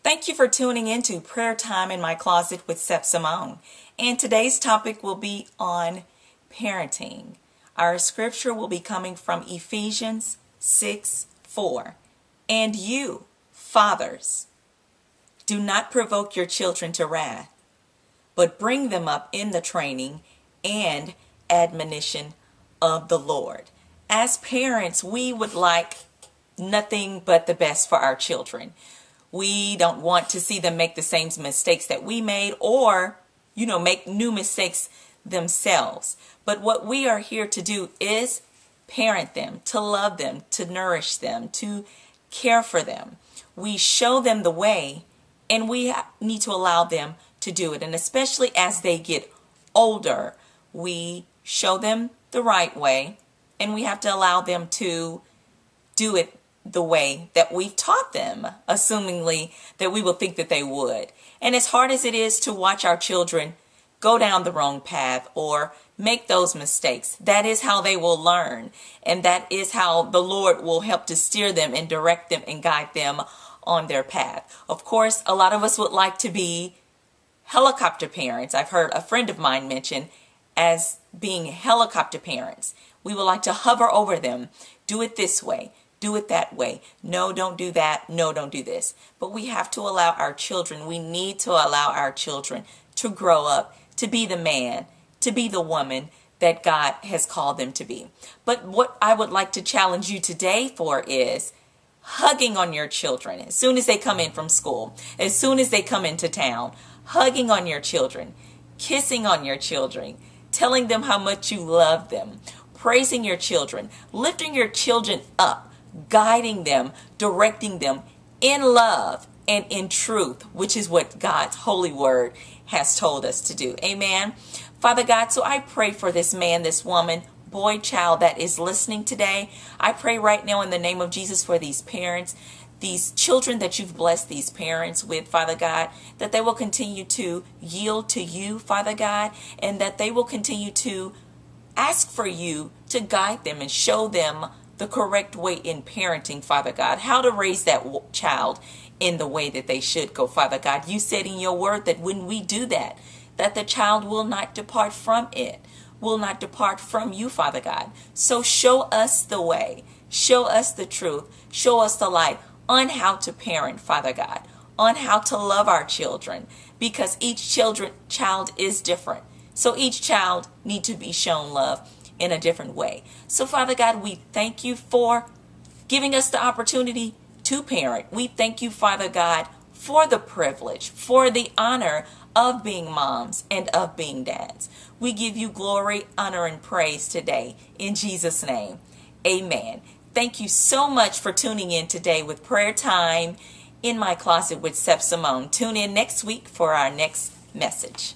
Thank you for tuning in to Prayer Time in My Closet with Sep Simone. And today's topic will be on parenting. Our scripture will be coming from Ephesians 6:4. And you, fathers, do not provoke your children to wrath, but bring them up in the training and admonition of the Lord. As parents, we would like nothing but the best for our children. We don't want to see them make the same mistakes that we made or, make new mistakes themselves. But what we are here to do is parent them, to love them, to nourish them, to care for them. We show them the way, and we need to allow them to do it. And especially as they get older, we show them the right way, and we have to allow them to do it the way that we've taught them, assumingly that we will think that they would. And as hard as it is to watch our children go down the wrong path or make those mistakes, that is how they will learn. And that is how the Lord will help to steer them and direct them and guide them on their path. Of course, a lot of us would like to be helicopter parents. I've heard a friend of mine mention as being helicopter parents. We would like to hover over them. Do it this way. Do it that way. No, don't do that. No, don't do this. But we have to allow our children, we need to allow our children to grow up, to be the man, to be the woman that God has called them to be. But what I would like to challenge you today for is hugging on your children as soon as they come in from school, as soon as they come into town, hugging on your children, kissing on your children, telling them how much you love them, praising your children, lifting your children up, guiding them, directing them in love and in truth, which is what God's holy word has told us to do. Amen. Father God, so I pray for this man, this woman, boy, child that is listening today. I pray right now in the name of Jesus for these parents, these children that you've blessed these parents with, Father God, that they will continue to yield to you, Father God, and that they will continue to ask for you to guide them and show them the correct way in parenting, Father God, how to raise that child in the way that they should go, Father God. You said in your word that when we do that, that the child will not depart from it, will not depart from you, Father God. So show us the way, show us the truth, show us the light on how to parent, Father God, on how to love our children, because each child is different. So each child needs to be shown love in a different way. So Father God, we thank you for giving us the opportunity to parent. We thank you, Father God, for the privilege, for the honor of being moms and of being dads. We give you glory, honor, and praise today in Jesus' name. Amen. Thank you so much for tuning in today with Prayer Time in My Closet with Sep Simone. Tune in next week for our next message.